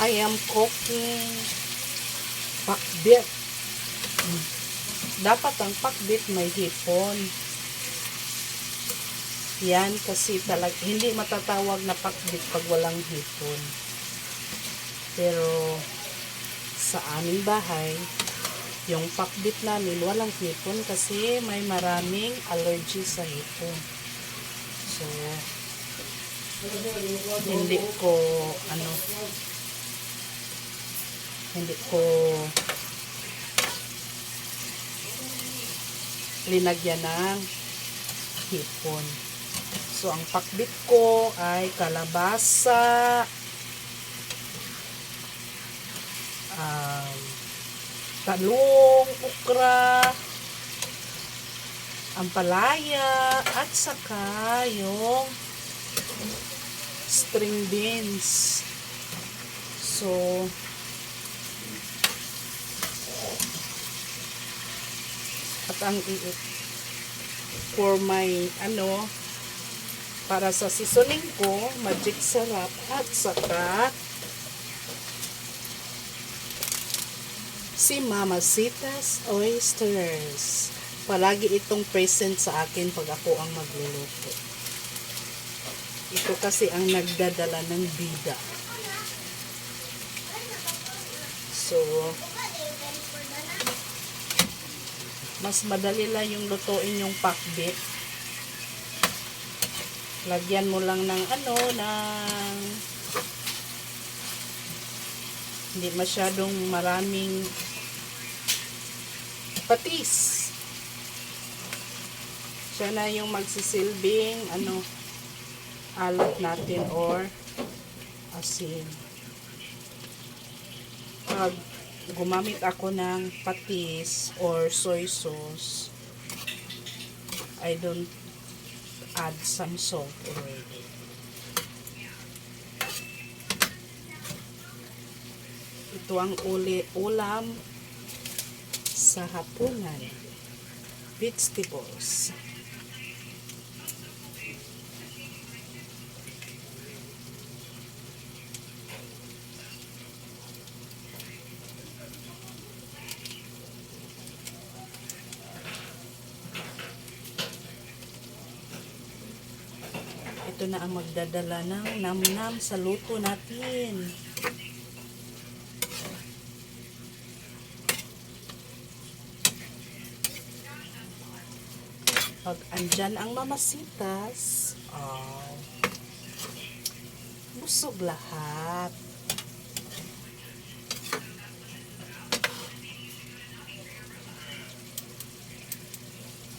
I am cooking pakbit. Dapat ang pakbit may hipon. Yan kasi hindi matatawag na pakbit pag walang hipon. Pero sa aming bahay, yung pakbit namin walang hipon kasi may maraming allergy sa hipon. So, hindi ko linagyan ng hipon. So, ang pakbit ko ay kalabasa, talong, okra, ampalaya, at saka yung string beans. So, at ang for my para sa seasoning ko, magic sarap at saka si Mamacita's Oysters. Palagi itong present sa akin pag ako ang magluluto. Ito kasi ang nagdadala ng bida. So, mas madali lang yung lutuin yung pakbit. Lagyan mo lang ng hindi masyadong maraming patis. Siya na yung magsisilbing alat natin or asin. Pag gumamit ako ng patis or soy sauce, I don't add some salt already. Ito ang ulam sa hapunan. Vegetables. Ito na ang magdadala ng namnam sa luto natin. Pag andyan ang Mamacita's, busog lahat.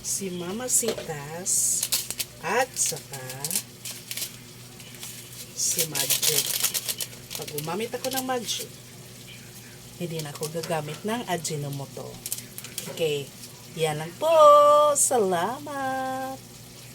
Si Mamacita's at saka si Magic. Pag gumamit ako ng Magic, hindi na ako gagamit ng Ajinomoto. Okay, yan lang po. Salamat!